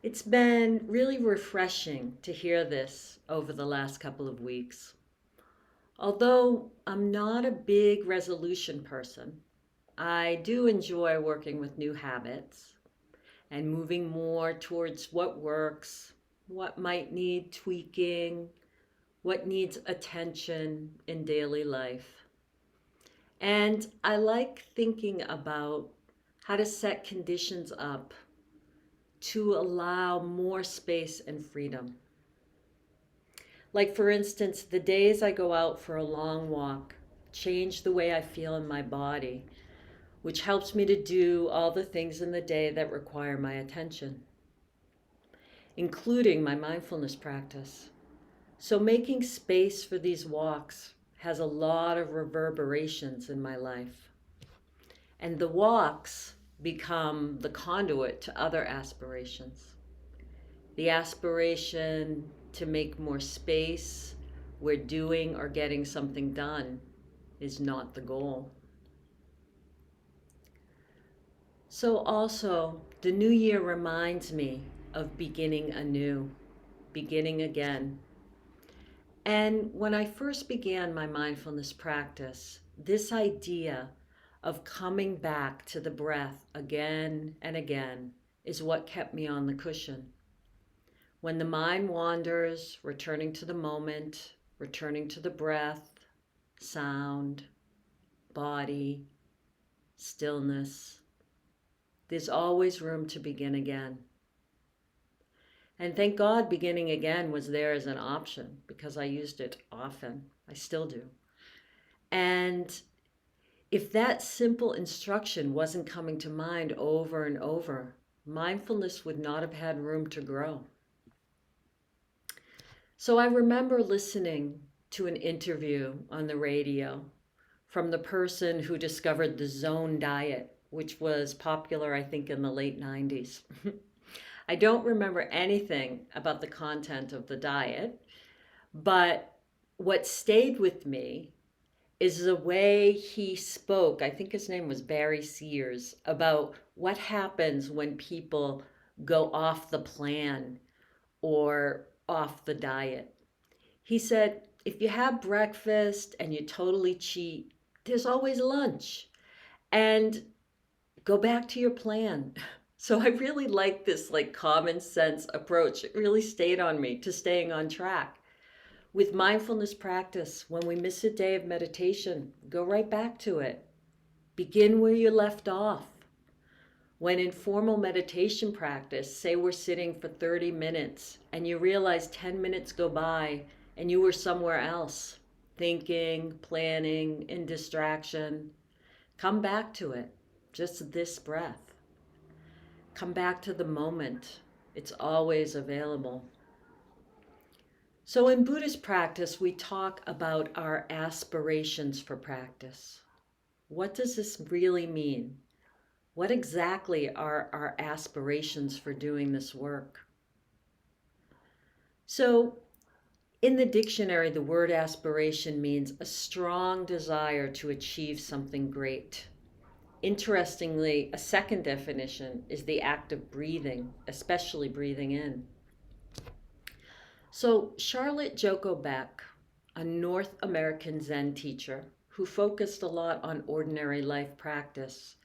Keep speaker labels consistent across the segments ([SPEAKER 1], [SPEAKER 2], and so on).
[SPEAKER 1] It's been really refreshing to hear this over the last couple of weeks. Although I'm not a big resolution person, I do enjoy working with new habits and moving more towards what works, what might need tweaking, what needs attention in daily life. And I like thinking about how to set conditions up to allow more space and freedom. Like, for instance, the days I go out for a long walk change the way I feel in my body, which helps me to do all the things in the day that require my attention, including my mindfulness practice. So, making space for these walks has a lot of reverberations in my life. And the walks become the conduit to other aspirations. The aspiration to make more space where doing or getting something done is not the goal. So, also, the new year reminds me of beginning anew, beginning again. And when I first began my mindfulness practice, this idea of coming back to the breath again and again is what kept me on the cushion. When the mind wanders, returning to the moment, returning to the breath, sound, body, stillness, there's always room to begin again. And thank God beginning again was there as an option because I used it often. I still do. And if that simple instruction wasn't coming to mind over and over, mindfulness would not have had room to grow. So I remember listening to an interview on the radio from the person who discovered the zone diet, which was popular, I think, in the late 90s. I don't remember anything about the content of the diet, but what stayed with me is the way he spoke. I think his name was Barry Sears, about what happens when people go off the plan or off the diet. He said, if you have breakfast and you totally cheat, there's always lunch. And go back to your plan. So I really like this like common sense approach. It really stayed on me to staying on track. With mindfulness practice, when we miss a day of meditation, go right back to it. Begin where you left off. When in formal meditation practice, say we're sitting for 30 minutes and you realize 10 minutes go by and you were somewhere else, thinking, planning, in distraction, come back to it, just this breath. Come back to the moment. It's always available. So in Buddhist practice, we talk about our aspirations for practice. What does this really mean? What exactly are our aspirations for doing this work? So, in the dictionary, the word aspiration means a strong desire to achieve something great. Interestingly, a second definition is the act of breathing, especially breathing in. So, Charlotte Joko Beck, a North American Zen teacher who focused a lot on ordinary life practice,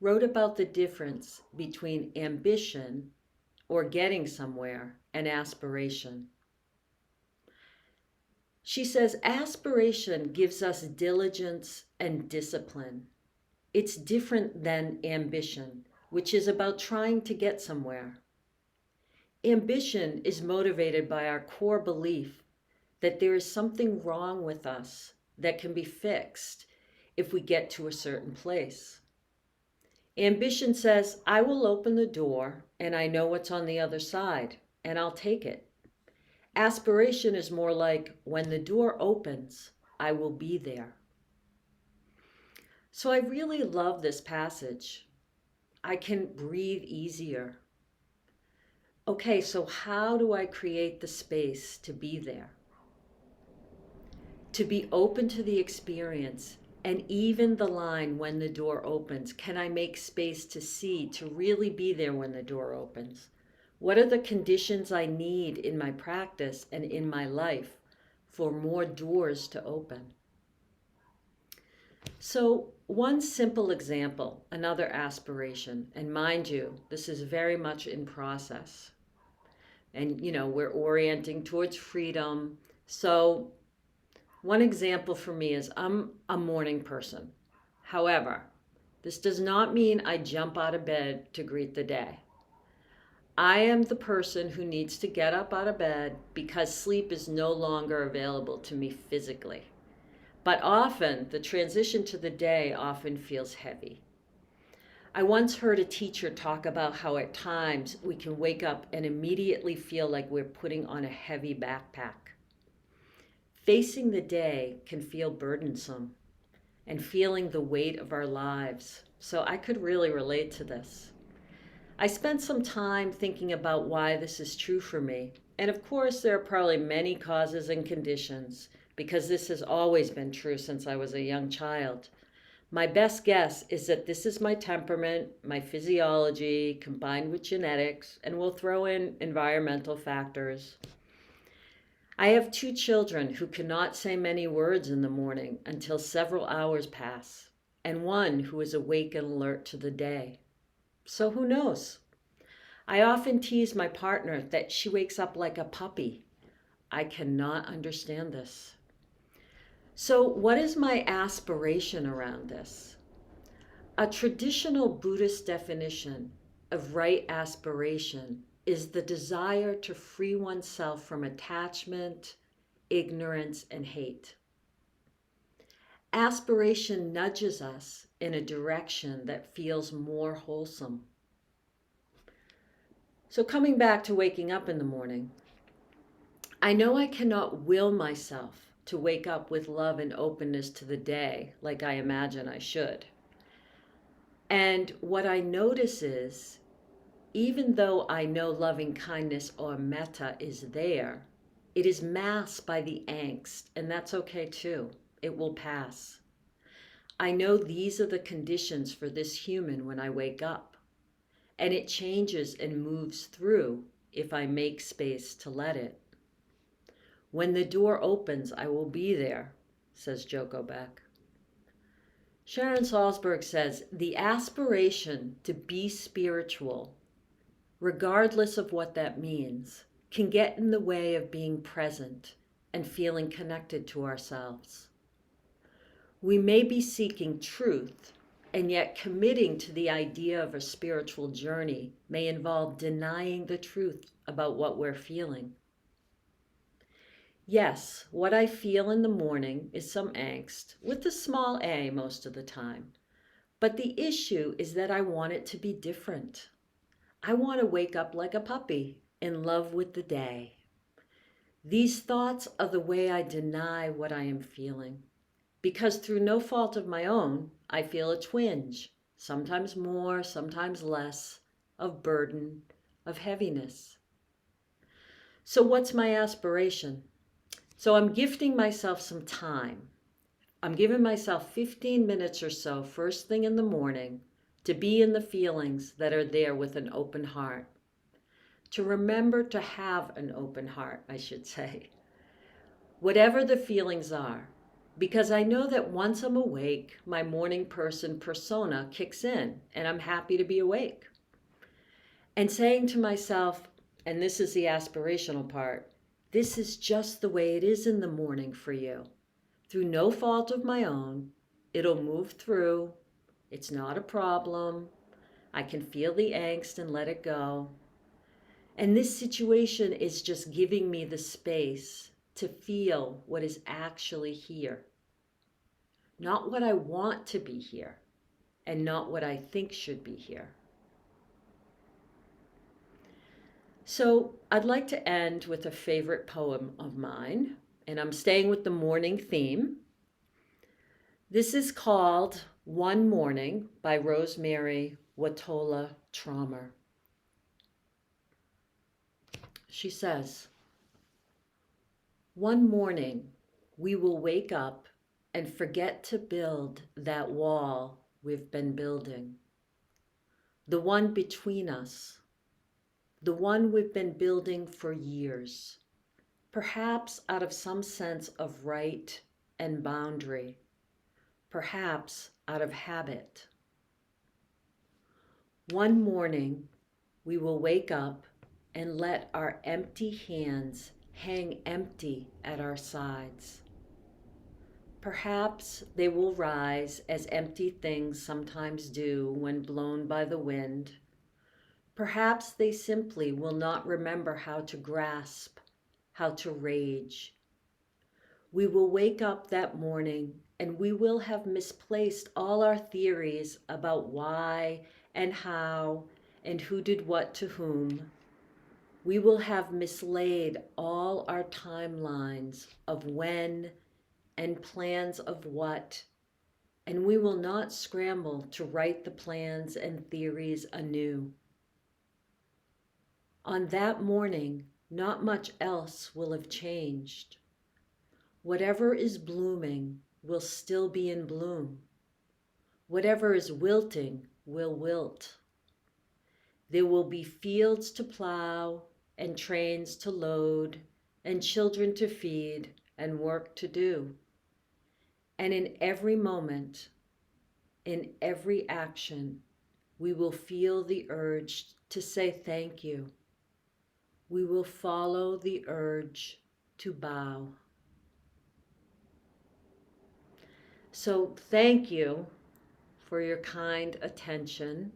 [SPEAKER 1] wrote about the difference between ambition or getting somewhere and aspiration. She says aspiration gives us diligence and discipline. It's different than ambition, which is about trying to get somewhere. Ambition is motivated by our core belief that there is something wrong with us that can be fixed if we get to a certain place. Ambition says, I will open the door and I know what's on the other side and I'll take it. Aspiration is more like, when the door opens, I will be there. So I really love this passage. I can breathe easier. Okay, so how do I create the space to be there? To be open to the experience, and even the line when the door opens. Can I make space to see, to really be there when the door opens? What are the conditions I need in my practice and in my life for more doors to open? So, one simple example, another aspiration, and mind you, this is very much in process. And, we're orienting towards freedom. So, one example for me is I'm a morning person. However, this does not mean I jump out of bed to greet the day. I am the person who needs to get up out of bed because sleep is no longer available to me physically. But often, the transition to the day often feels heavy. I once heard a teacher talk about how at times we can wake up and immediately feel like we're putting on a heavy backpack. Facing the day can feel burdensome and feeling the weight of our lives. So I could really relate to this. I spent some time thinking about why this is true for me. And of course, there are probably many causes and conditions because this has always been true since I was a young child. My best guess is that this is my temperament, my physiology, combined with genetics, and we'll throw in environmental factors. I have 2 children who cannot say many words in the morning until several hours pass, and one who is awake and alert to the day. So who knows? I often tease my partner that she wakes up like a puppy. I cannot understand this. So what is my aspiration around this? A traditional Buddhist definition of right aspiration is the desire to free oneself from attachment, ignorance, and hate. Aspiration nudges us in a direction that feels more wholesome. So coming back to waking up in the morning, I know I cannot will myself to wake up with love and openness to the day like I imagine I should. And what I notice is, even though I know loving kindness or metta is there, it is masked by the angst, and that's okay too. It will pass. I know these are the conditions for this human when I wake up, and it changes and moves through if I make space to let it. When the door opens, I will be there, says Joko Beck. Sharon Salzberg says, the aspiration to be spiritual, regardless of what that means, can get in the way of being present and feeling connected to ourselves. We may be seeking truth, and yet committing to the idea of a spiritual journey may involve denying the truth about what we're feeling. Yes, what I feel in the morning is some angst, with a small a most of the time. But the issue is that I want it to be different. I want to wake up like a puppy, in love with the day. These thoughts are the way I deny what I am feeling. Because through no fault of my own, I feel a twinge, sometimes more, sometimes less, of burden, of heaviness. So what's my aspiration? So I'm gifting myself some time. I'm giving myself 15 minutes or so first thing in the morning to be in the feelings that are there with an open heart. To remember to have an open heart, I should say. Whatever the feelings are, because I know that once I'm awake, my morning person persona kicks in and I'm happy to be awake. And saying to myself, and this is the aspirational part, this is just the way it is in the morning for you. Through no fault of my own, it'll move through. It's not a problem. I can feel the angst and let it go. And this situation is just giving me the space to feel what is actually here. Not what I want to be here, and not what I think should be here. So I'd like to end with a favorite poem of mine, and I'm staying with the morning theme. This is called One Morning by Rosemary Watola Traumer. She says, one morning we will wake up and forget to build that wall we've been building, the one between us, the one we've been building for years, perhaps out of some sense of right and boundary, perhaps out of habit. One morning, we will wake up and let our empty hands hang empty at our sides. Perhaps they will rise as empty things sometimes do when blown by the wind. Perhaps they simply will not remember how to grasp, how to rage. We will wake up that morning and we will have misplaced all our theories about why and how and who did what to whom. We will have mislaid all our timelines of when and plans of what, and we will not scramble to write the plans and theories anew. On that morning, not much else will have changed. Whatever is blooming will still be in bloom. Whatever is wilting will wilt. There will be fields to plow and trains to load and children to feed and work to do. And in every moment, in every action, we will feel the urge to say thank you. We will follow the urge to bow. So thank you for your kind attention.